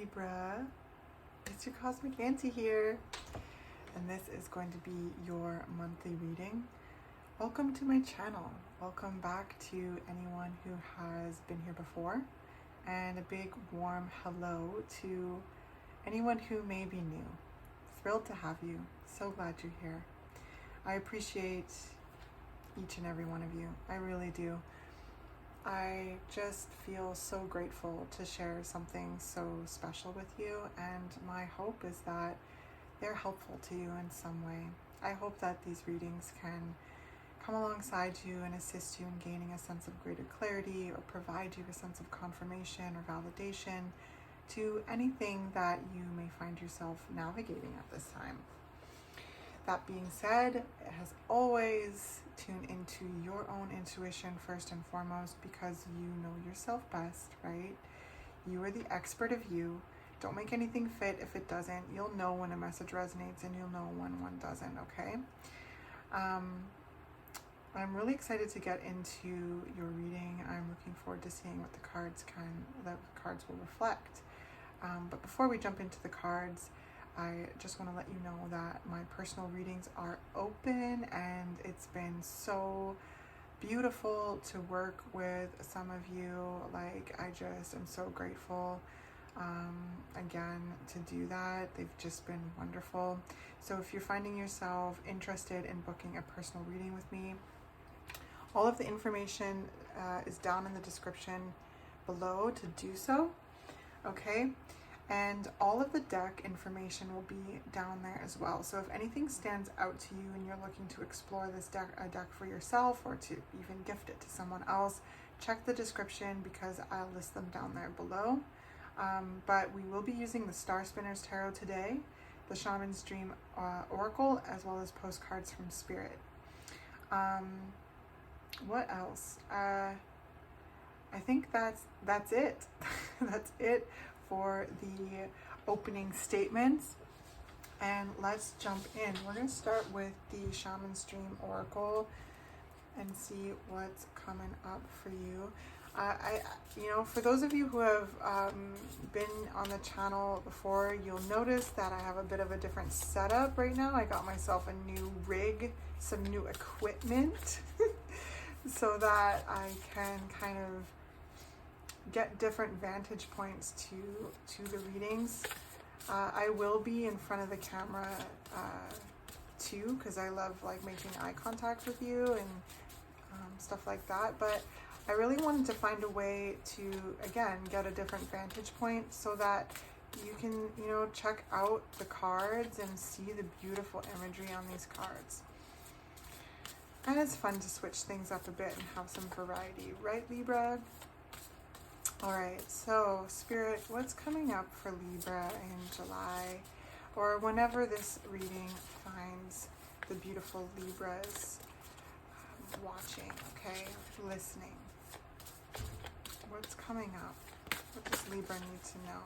Libra, it's your Cosmic Auntie here, and this is going to be your monthly reading. Welcome to my channel. Welcome back to anyone who has been here before, and a big warm hello to anyone who may be new. Thrilled to have you. So glad you're here. I appreciate each and every one of you. I really do. I just feel so grateful to share something so special with you, and my hope is that they're helpful to you in some way. I hope that these readings can come alongside you and assist you in gaining a sense of greater clarity, or provide you a sense of confirmation or validation to anything that you may find yourself navigating at this time. That being said, as always, tune into your own intuition first and foremost, because you know yourself best, right? You are the expert of you. Don't make anything fit if it doesn't. You'll know when a message resonates, and you'll know when one doesn't, okay? I'm really excited to get into your reading. I'm looking forward to seeing what the cards will reflect. But before we jump into the cards, I just want to let you know that my personal readings are open, and it's been so beautiful to work with some of you. Like, I just am so grateful again to do that. They've just been wonderful. So if you're finding yourself interested in booking a personal reading with me, all of the information is down in the description below to do so, okay? And all of the deck information will be down there as well. So if anything stands out to you and you're looking to explore this deck for yourself, or to even gift it to someone else, check the description, because I'll list them down there below. But we will be using the Starspinners Tarot today, the Shamans Dream Oracle, as well as Postcards from Spirit. What else? I think that's it. That's it for the opening statements, and let's jump in. We're going to start with the Shamans Dream Oracle and see what's coming up for you. For those of you who have been on the channel before, you'll notice that I have a bit of a different setup right now. I got myself a new rig, some new equipment, so that I can kind of get different vantage points to the readings. I will be in front of the camera too, because I love like making eye contact with you and stuff like that. But I really wanted to find a way to, again, get a different vantage point, so that you can, check out the cards and see the beautiful imagery on these cards. And it's fun to switch things up a bit and have some variety, right, Libra? All right, so Spirit, what's coming up for Libra in July, or whenever this reading finds the beautiful Libras watching, okay, listening? What's coming up? What does Libra need to know?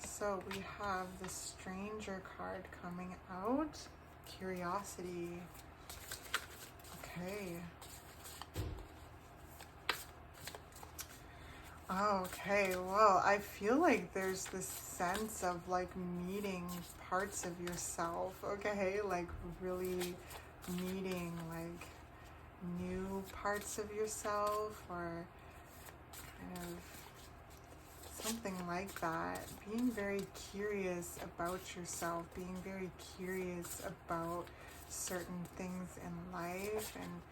So we have the Stranger card coming out. Curiosity. Okay. Okay, well, I feel like there's this sense of like meeting parts of yourself, okay? Like really meeting like new parts of yourself, or kind of something like that. Being very curious about yourself, being very curious about certain things in life, and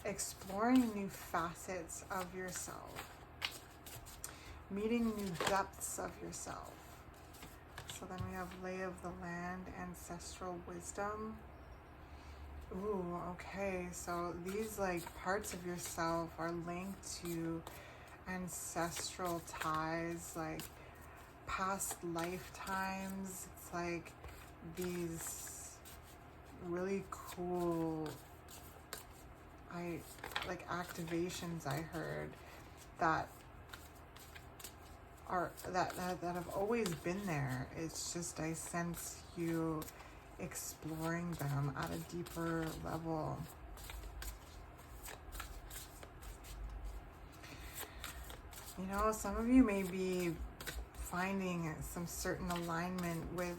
exploring new facets of yourself. Meeting new depths of yourself. So then we have Lay of the Land, Ancestral Wisdom. Ooh, okay. So these like parts of yourself are linked to ancestral ties, like past lifetimes. It's like these really cool activations I heard that have always been there. It's just I sense you exploring them at a deeper level. Some of you may be finding some certain alignment with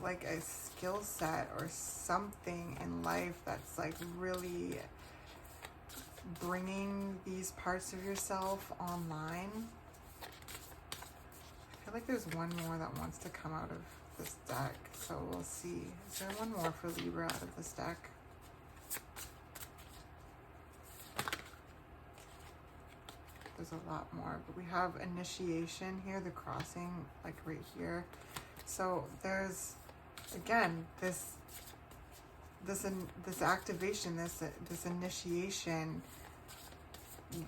like a skill set or something in life that's like really bringing these parts of yourself online. I feel like there's one more that wants to come out of this deck, so we'll see. Is there one more for Libra out of this deck? There's a lot more, but we have initiation here, the crossing, like right here. So there's, again, this activation, this initiation,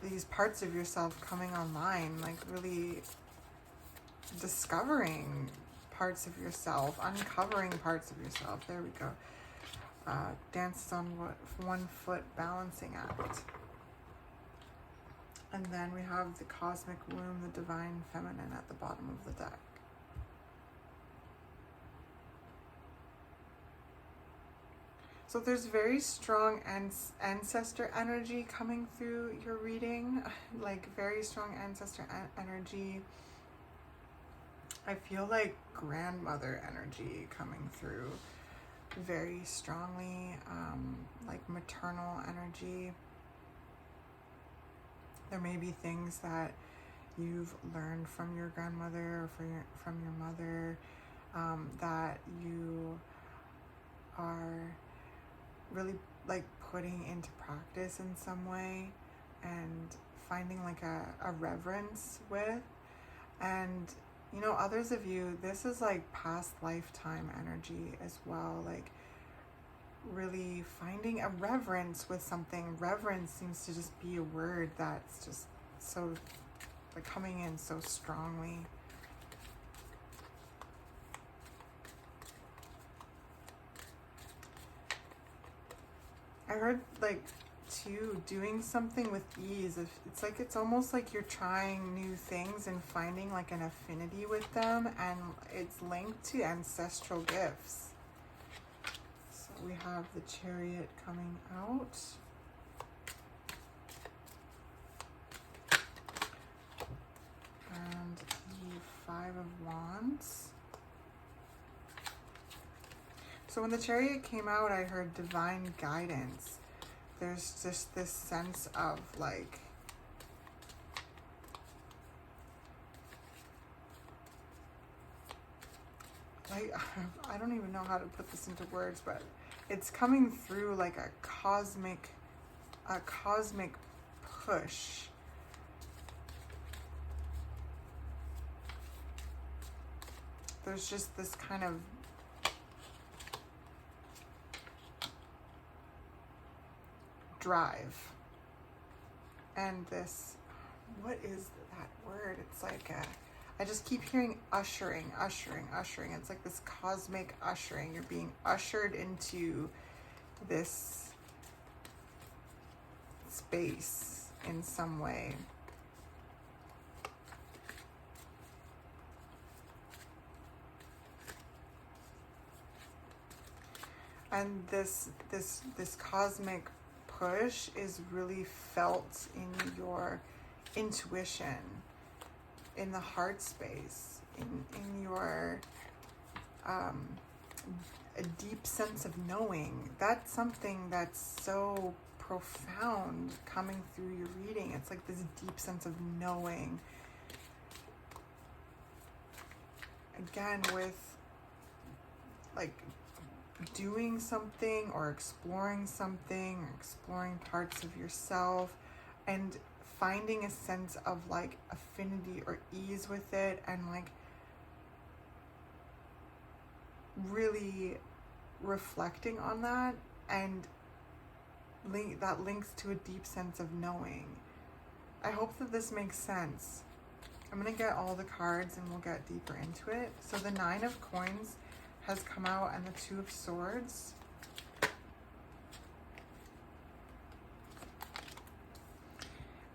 these parts of yourself coming online, like really discovering parts of yourself, uncovering parts of yourself. There we go. Dances on one foot, balancing act. And then we have the cosmic womb, the divine feminine at the bottom of the deck. So there's very strong ancestor energy coming through your reading, like very strong ancestor energy. I feel like grandmother energy coming through very strongly, like maternal energy. There may be things that you've learned from your grandmother or from your mother that you are really like putting into practice in some way and finding like a reverence with. And you know, others of you, this is like past lifetime energy as well, like really finding a reverence with something. Reverence seems to just be a word that's just so like coming in so strongly. I heard like too, doing something with ease. It's like, it's almost like you're trying new things and finding like an affinity with them, and it's linked to ancestral gifts. We have the Chariot coming out. And the Five of Wands. So when the Chariot came out, I heard divine guidance. There's just this sense of like, I don't even know how to put this into words, but it's coming through like a cosmic push. There's just this kind of drive. And this, what is that word? It's like I just keep hearing ushering. It's like this cosmic ushering. You're being ushered into this space in some way. And this cosmic push is really felt in your intuition, in the heart space, in your a deep sense of knowing. That's something that's so profound coming through your reading. It's like this deep sense of knowing. Again, with like doing something or exploring something, or exploring parts of yourself, and finding a sense of like affinity or ease with it, and like really reflecting on that, and that links to a deep sense of knowing. I hope that this makes sense. I'm going to get all the cards and we'll get deeper into it. So the Nine of Coins has come out, and the Two of Swords.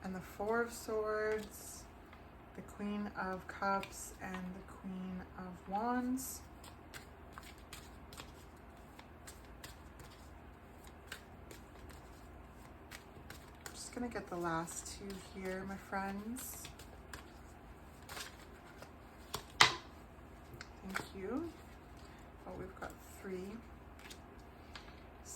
And the Four of Swords, the Queen of Cups, and the Queen of Wands. I'm just gonna get the last two here, my friends.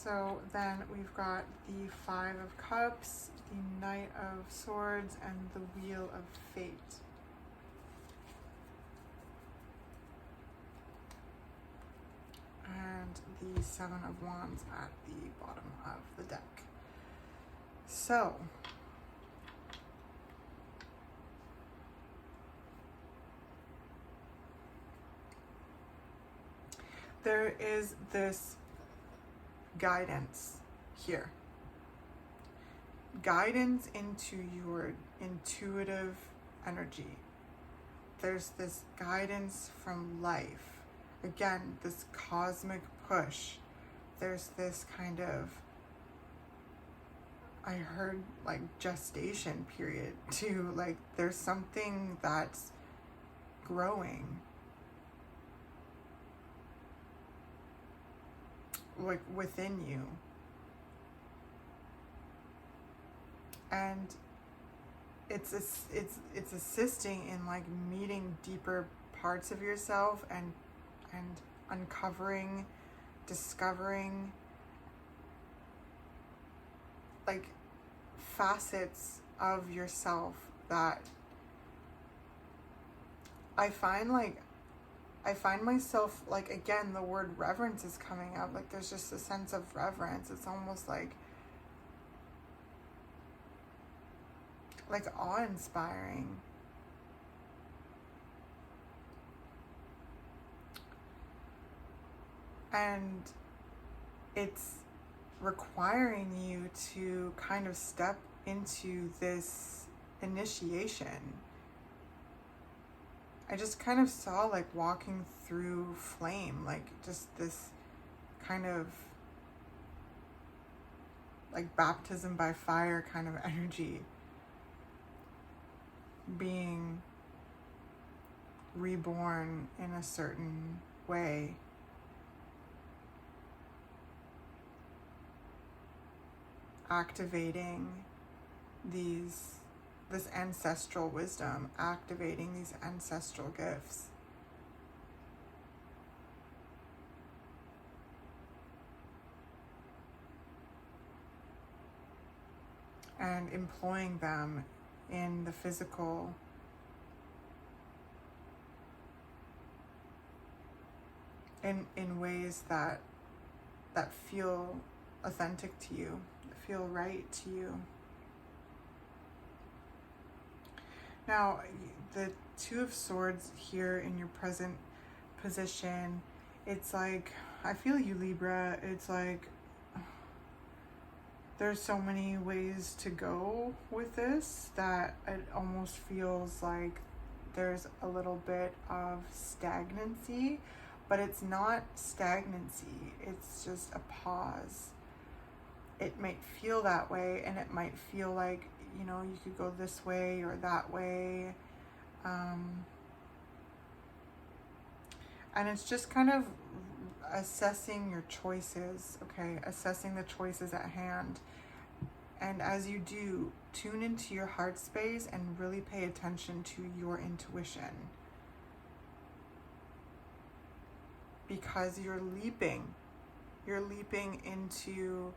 So then we've got the Five of Cups, the Knight of Swords, and the Wheel of Fate. And the Seven of Wands at the bottom of the deck. So, there is this guidance here. Guidance into your intuitive energy. There's this guidance from life. Again, this cosmic push. There's this kind of, I heard like gestation period too. Like there's something that's growing. Like within you. And it's assisting in like meeting deeper parts of yourself and uncovering, discovering like facets of yourself that I find myself, like, again, the word reverence is coming up. Like there's just a sense of reverence. It's almost like awe-inspiring. And it's requiring you to kind of step into this initiation. I just kind of saw like walking through flame, like just this kind of like baptism by fire kind of energy. Being reborn in a certain way. Activating this ancestral wisdom, activating these ancestral gifts. And employing them in the physical in ways that feel authentic to you, feel right to you. Now, the Two of Swords here in your present position, it's like, I feel you, Libra. It's like there's so many ways to go with this that it almost feels like there's a little bit of stagnancy, but it's not stagnancy. It's just a pause. It might feel that way, and it might feel like, you know, you could go this way or that way. And it's just kind of assessing your choices, okay? Assessing the choices at hand. And as you do, tune into your heart space and really pay attention to your intuition. Because you're leaping into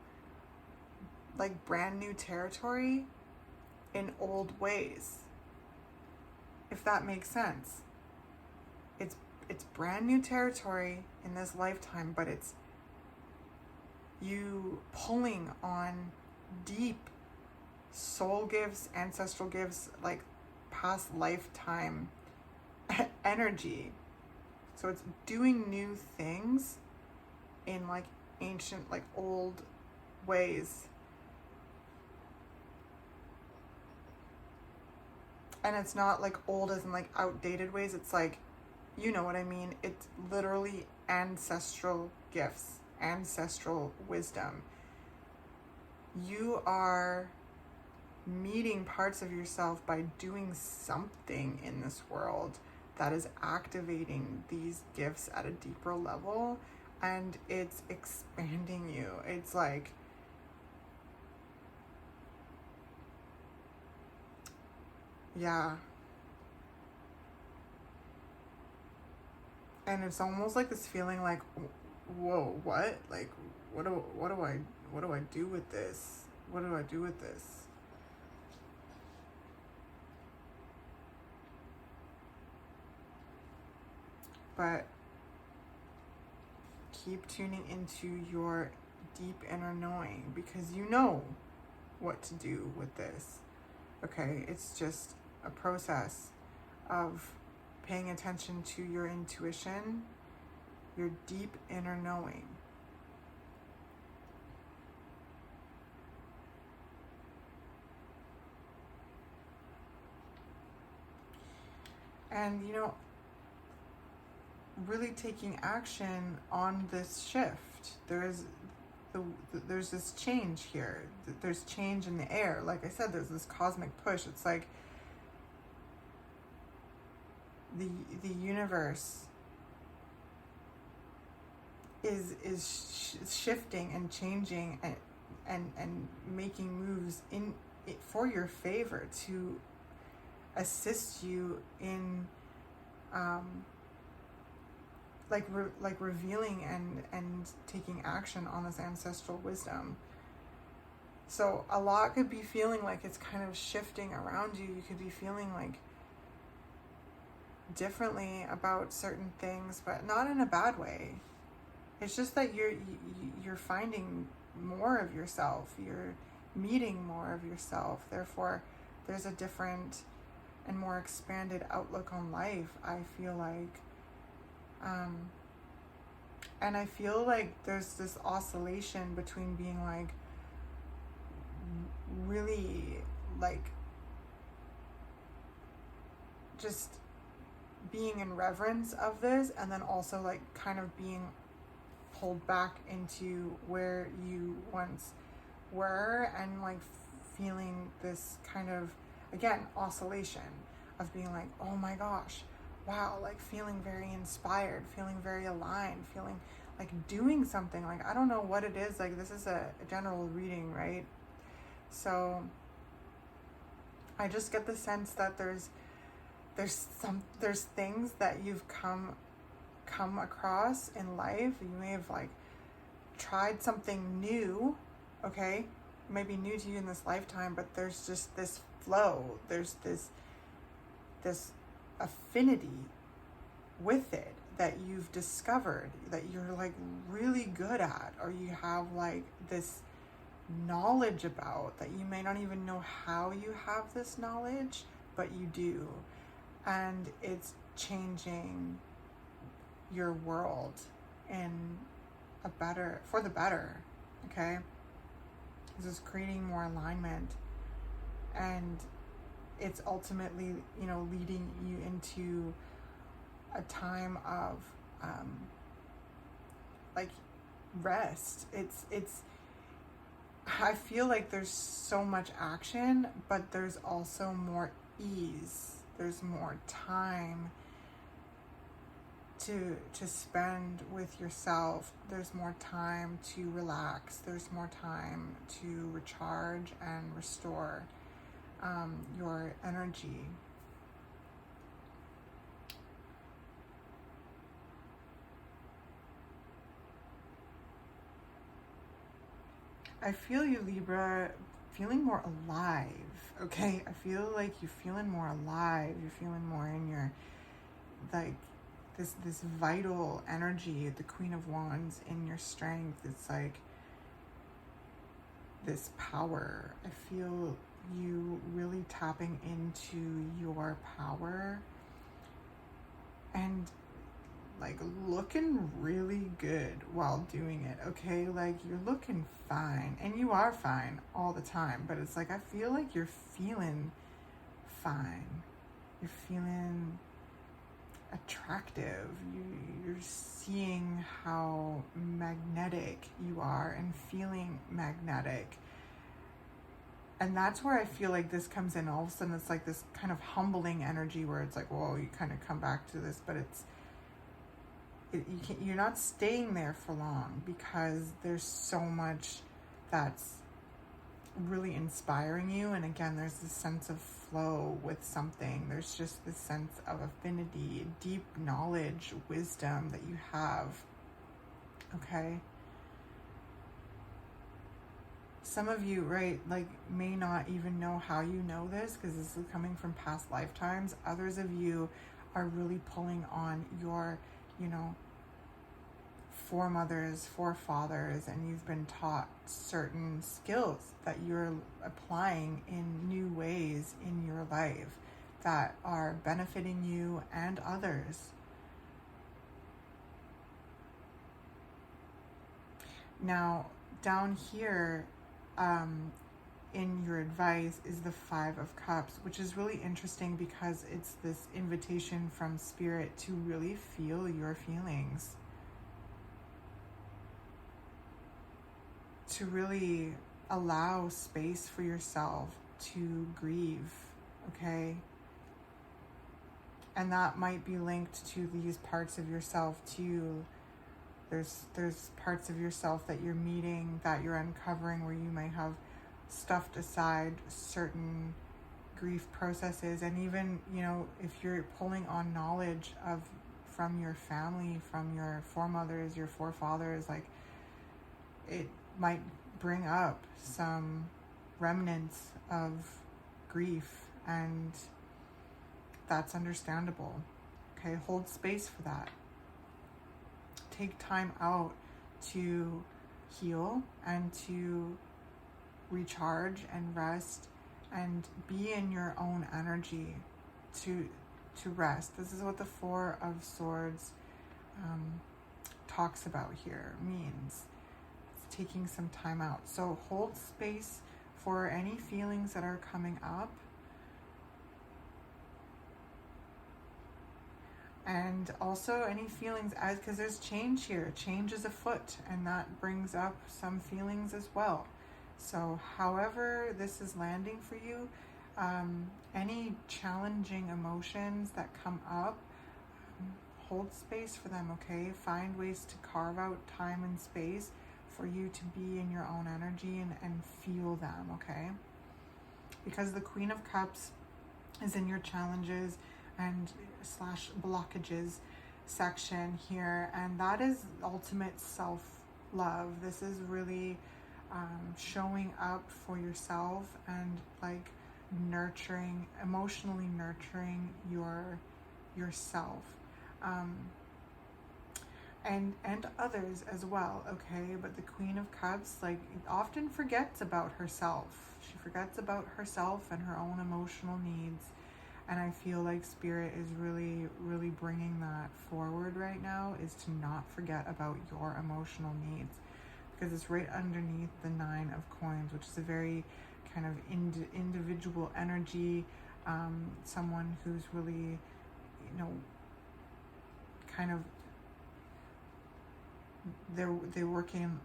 like brand new territory in old ways, if that makes sense. It's brand new territory in this lifetime, but it's you pulling on deep soul gifts, ancestral gifts, like past lifetime energy. So it's doing new things in like ancient, like old ways. And it's not like old as in like outdated ways. It's like, you know what I mean? It's literally ancestral gifts, ancestral wisdom. You are meeting parts of yourself by doing something in this world that is activating these gifts at a deeper level, and it's expanding you. It's like, yeah. And it's almost like this feeling like, whoa, what? Like, what do I do with this? What do I do with this? But keep tuning into your deep inner knowing, because you know what to do with this. Okay, it's just a process of paying attention to your intuition, your deep inner knowing. And, you know, really taking action on this shift. There's this change here. There's change in the air. Like I said, there's this cosmic push. It's like the universe is shifting and changing and making moves in it for your favor to assist you in like revealing and taking action on this ancestral wisdom. So a lot could be feeling like it's kind of shifting around you. You could be feeling like differently about certain things, but not in a bad way. It's just that you're finding more of yourself. You're meeting more of yourself. Therefore, there's a different and more expanded outlook on life, I feel like. And I feel like there's this oscillation between being like really like just being in reverence of this, and then also like kind of being pulled back into where you once were, and like feeling this kind of, again, oscillation of being like, oh my gosh, wow, like feeling very inspired, feeling very aligned, feeling like doing something. Like, I don't know what it is. Like, this is a general reading, right? So I just get the sense that there's things that you've come across in life. You may have like tried something new, okay? Maybe new to you in this lifetime, but there's just this flow. There's this affinity with it that you've discovered that you're like really good at, or you have like this knowledge about that you may not even know how you have this knowledge, but you do. And it's changing your world for the better, okay? This is creating more alignment, and it's ultimately, you know, leading you into a time of like rest. It's I feel like there's so much action, but there's also more ease. There's more time to spend with yourself. There's more time to relax. There's more time to recharge and restore your energy. I feel you, Libra, feeling more alive, okay? I feel like you're feeling more alive. You're feeling more in your, like, this vital energy, the Queen of Wands, in your strength. It's like this power. I feel you really tapping into your power and like looking really good while doing it, okay? Like, you're looking fine, and you are fine all the time, but it's like, I feel like you're feeling fine. You're feeling attractive. You're seeing how magnetic you are and feeling magnetic. And that's where I feel like this comes in. All of a sudden, it's like this kind of humbling energy where it's like, whoa, you kind of come back to this, but you're not staying there for long, because there's so much that's really inspiring you. And again, there's this sense of flow with something. There's just this sense of affinity, deep knowledge, wisdom that you have, okay? some of you, right, like may not even know how you know this because this is coming from past lifetimes. Others of you are really pulling on your, you know, foremothers, forefathers, and you've been taught certain skills that you're applying in new ways in your life that are benefiting you and others. Now, down here, in your advice is the Five of Cups, which is really interesting because it's this invitation from Spirit to really feel your feelings, to really allow space for yourself to grieve, okay? And that might be linked to these parts of yourself too. There's parts of yourself that you're meeting, that you're uncovering, where you might have stuffed aside certain grief processes. And even, you know, if you're pulling on knowledge of from your family, from your foremothers, your forefathers, like it might bring up some remnants of grief, and that's understandable. Okay, hold space for that. Take time out to heal and to recharge and rest and be in your own energy to rest. This is what the Four of Swords talks about here, means. It's taking some time out. So hold space for any feelings that are coming up. And also any feelings, as because there's change here. Change is afoot, and that brings up some feelings as well. So however this is landing for you, any challenging emotions that come up, hold space for them, okay? Find ways to carve out time and space for you to be in your own energy and feel them, okay? Because the Queen of Cups is in your challenges and / blockages section here, and that is ultimate self-love. This is really showing up for yourself and like nurturing, emotionally nurturing yourself, and others as well, okay? But the Queen of Cups like often forgets about herself. She forgets about herself and her own emotional needs. And I feel like Spirit is really, really bringing that forward right now, is to not forget about your emotional needs, because it's right underneath the Nine of Coins, which is a very kind of individual energy, someone who's really, you know, kind of, they're working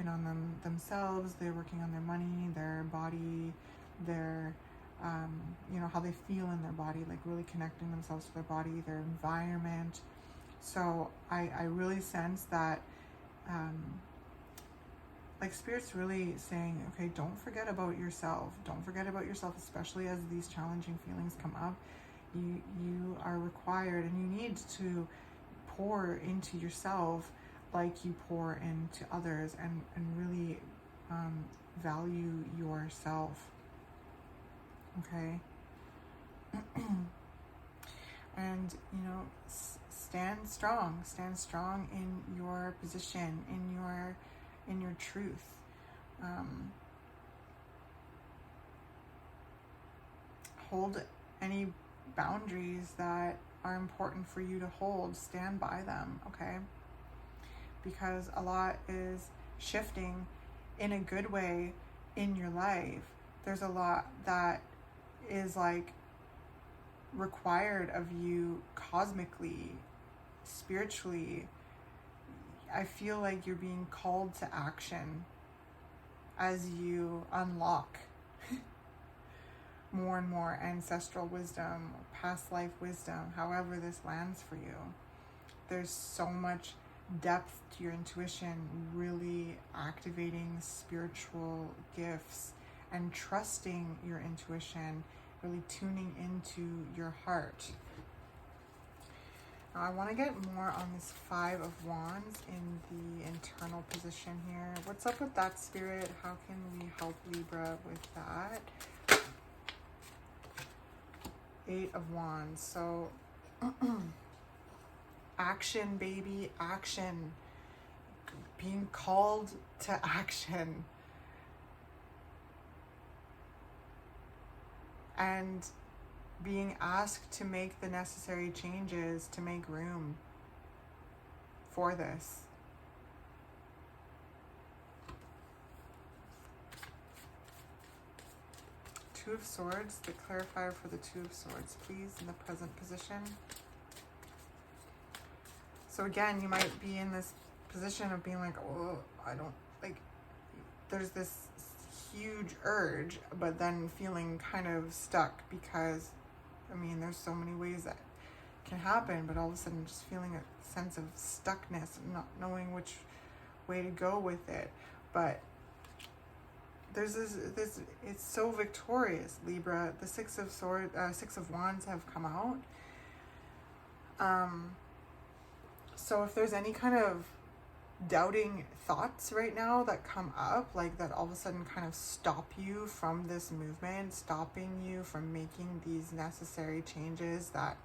on themselves, they're working on their money, their body, their you know, how they feel in their body, like really connecting themselves to their body, their environment. So I really sense that like Spirit's really saying, okay, don't forget about yourself. Don't forget about yourself, especially as these challenging feelings come up. You are required, and you need to pour into yourself like you pour into others, and really value yourself. Okay. And, you know, stand strong in your position, in your truth. Hold any boundaries that are important for you to hold. Stand by them, okay? Because a lot is shifting in a good way in your life. There's a lot that is like required of you cosmically, spiritually. I feel like you're being called to action as you unlock more and more ancestral wisdom, past life wisdom, however this lands for you. There's so much depth to your intuition, really activating spiritual gifts and trusting your intuition, really tuning into your heart. Now I want to get more on this Five of Wands in the internal position here. What's up with that, Spirit? How can we help Libra with that? Eight of Wands. So action, baby, action. Being called to action. And being asked to make the necessary changes to make room for this. Two of Swords, the clarifier for the Two of Swords, please, in the present position. So again, you might be in this position of being like, oh, I don't, like, there's this huge urge, but then feeling kind of stuck because, I mean, there's so many ways that can happen, but all of a sudden just feeling a sense of stuckness and not knowing which way to go with it. But there's this it's so victorious, Libra. The Six of Wands have come out. So if there's any kind of doubting thoughts right now that come up, like that all of a sudden kind of stop you from this movement, stopping you from making these necessary changes that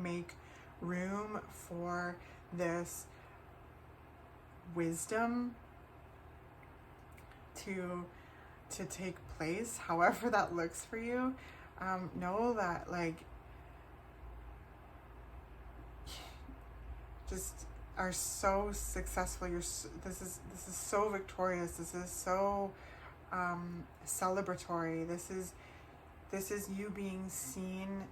make room for this wisdom to take place, however that looks for you, know that, like, just are so successful. This is so victorious. This is so celebratory. This is you being seen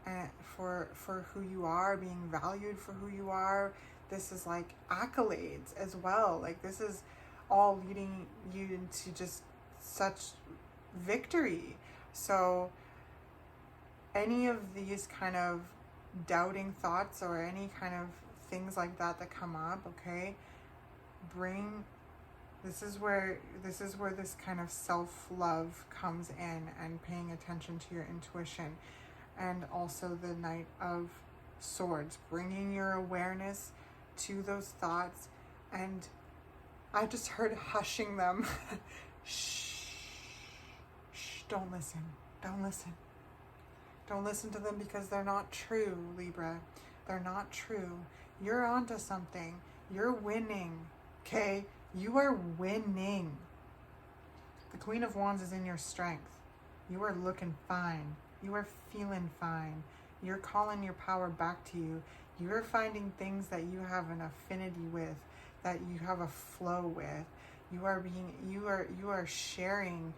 for who you are, being valued for who you are. This is like accolades as well. Like, this is all leading you into just such victory. So any of these kind of doubting thoughts or any kind of things like that come up, okay, this is where this kind of self-love comes in, and paying attention to your intuition. And also the Knight of Swords, bringing your awareness to those thoughts. And I just heard hushing them. Shh, don't listen, don't listen to them, because they're not true, Libra. They're not true. You're onto something. You're winning, okay? You are winning. The Queen of Wands is in your strength. You are looking fine. You are feeling fine. You're calling your power back to you. You're finding things that you have an affinity with, that you have a flow with. You are sharing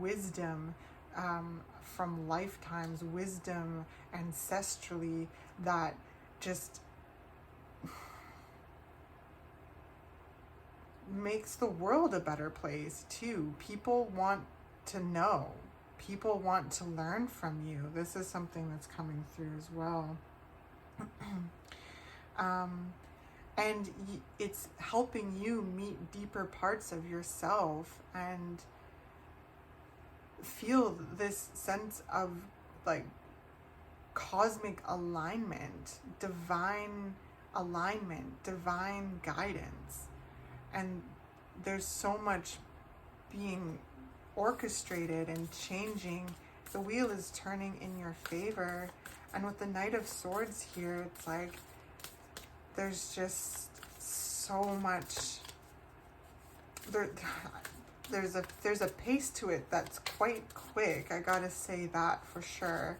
wisdom from lifetimes, wisdom ancestrally, that just makes the world a better place too. People want to know. People want to learn from you. This is something that's coming through as well. And it's helping you meet deeper parts of yourself and feel this sense of, like, cosmic alignment, divine guidance. And there's so much being orchestrated and changing. The wheel is turning in your favor. And with the Knight of Swords here, it's like there's just so much. There's a pace to it that's quite quick. I gotta say that for sure.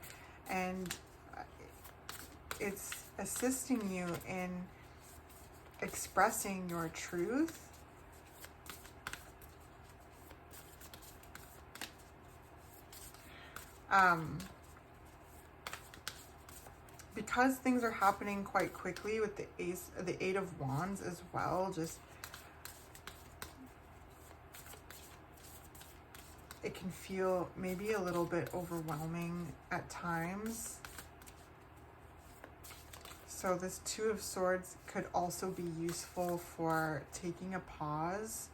And it's assisting you in expressing your truth. Because things are happening quite quickly with the Eight of Wands as well, just it can feel maybe a little bit overwhelming at times. So this Two of Swords could also be useful for taking a pause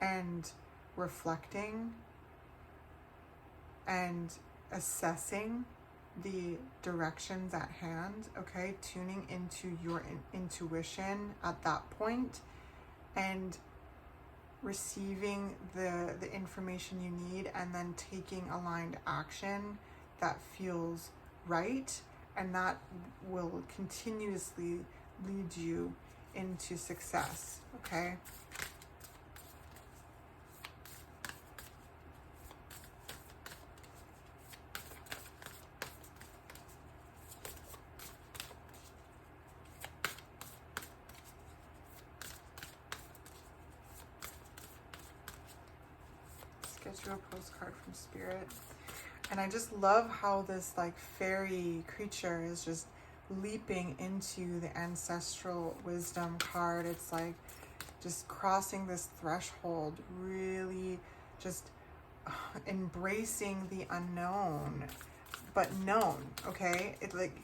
and reflecting and assessing the directions at hand, okay? Tuning into your intuition at that point and receiving the information you need, and then taking aligned action that feels right, and that will continuously lead you into success, okay? Let's get you a postcard from Spirit. And I just love how this like fairy creature is just leaping into the ancestral wisdom card. It's like just crossing this threshold, really just embracing the unknown, but known, okay? It like,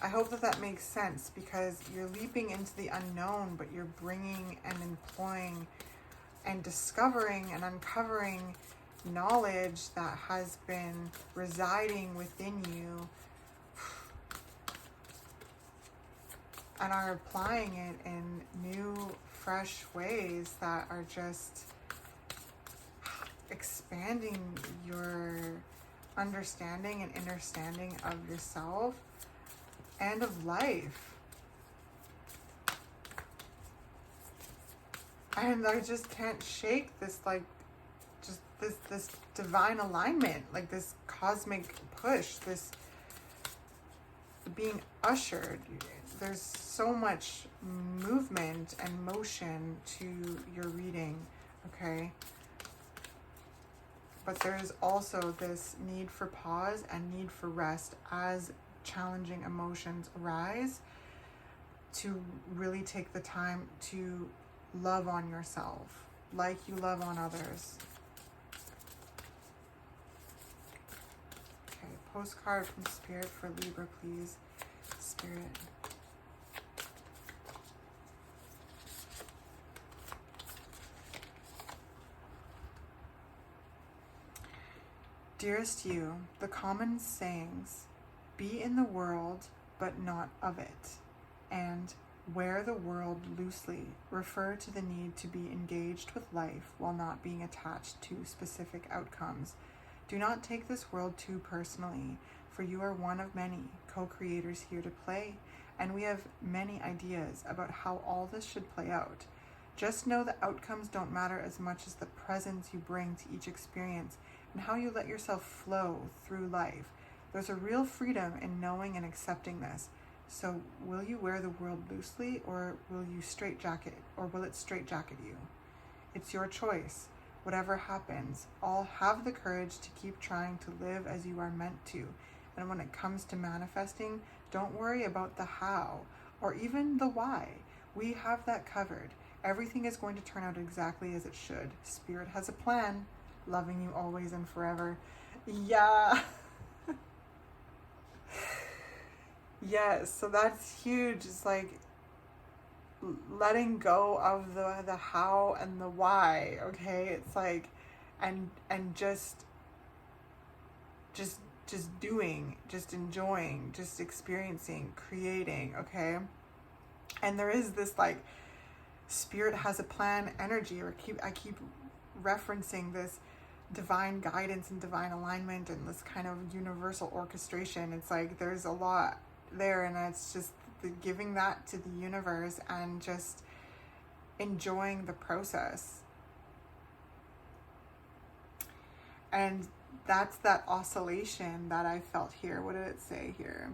I hope that that makes sense, because you're leaping into the unknown, but you're bringing and employing and discovering and uncovering knowledge that has been residing within you, and are applying it in new, fresh ways that are just expanding your understanding and understanding of yourself and of life. And I just can't shake this, like, just this divine alignment, like this cosmic push, this being ushered. There's so much movement and motion to your reading, okay? But there's also this need for pause and need for rest as challenging emotions arise, to really take the time to love on yourself like you love on others. Okay, postcard from Spirit for Libra, please. Spirit. Dearest you, the common sayings, be in the world but not of it, and wear the world loosely, refer to the need to be engaged with life while not being attached to specific outcomes. Do not take this world too personally, for you are one of many co-creators here to play, and we have many ideas about how all this should play out. Just know the outcomes don't matter as much as the presence you bring to each experience and how you let yourself flow through life. There's a real freedom in knowing and accepting this. So will you wear the world loosely, or will you straitjacket, or will it straitjacket you? It's your choice. Whatever happens, all have the courage to keep trying to live as you are meant to. And when it comes to manifesting, don't worry about the how or even the why. We have that covered. Everything is going to turn out exactly as it should. Spirit has a plan. Loving you always and forever. Yeah. Yes, so that's huge. It's like letting go of the how and the why, okay? It's like and just doing, just enjoying, just experiencing, creating, okay? And there is this like Spirit has a plan energy, or I keep referencing this divine guidance and divine alignment and this kind of universal orchestration. It's like there's a lot there, and it's just giving that to the universe and just enjoying the process. And that's that oscillation that I felt here. What did it say here?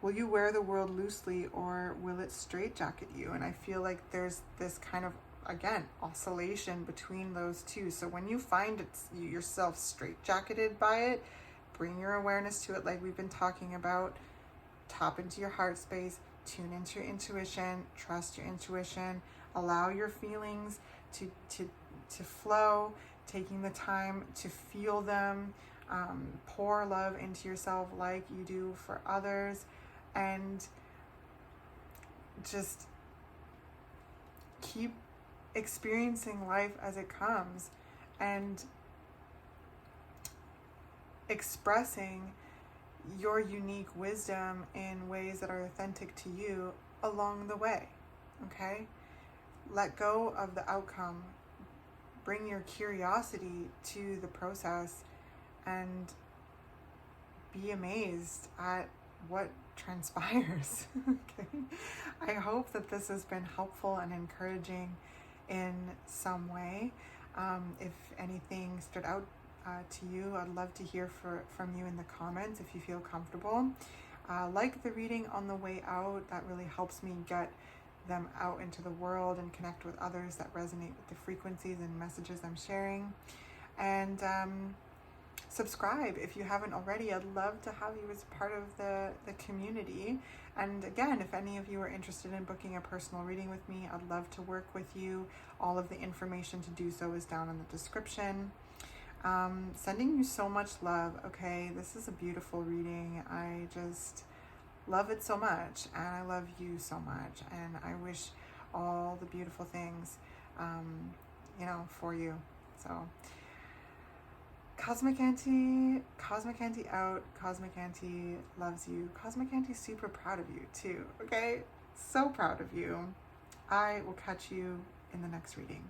Will you wear the world loosely, or will it straitjacket you? And I feel like there's this kind of, again, oscillation between those two. So when you find yourself straitjacketed by it, bring your awareness to it, like we've been talking about. Tap into your heart space, tune into your intuition, trust your intuition, allow your feelings to flow, taking the time to feel them, pour love into yourself like you do for others, and just keep experiencing life as it comes and expressing your unique wisdom in ways that are authentic to you along the way. Okay? Let go of the outcome. Bring your curiosity to the process and be amazed at what transpires. Okay? I hope that this has been helpful and encouraging in some way. If anything stood out to you, I'd love to hear from you in the comments if you feel comfortable. Like the reading on the way out. That really helps me get them out into the world and connect with others that resonate with the frequencies and messages I'm sharing. And subscribe if you haven't already. I'd love to have you as part of the community. And again, if any of you are interested in booking a personal reading with me, I'd love to work with you. All of the information to do so is down in the description. Sending you so much love. Okay, this is a beautiful reading. I just love it so much, and I love you so much, and I wish all the beautiful things, for you. So, Cosmic Auntie out. Cosmic Auntie loves you. Cosmic Auntie's super proud of you too, okay? So proud of you. I will catch you in the next reading.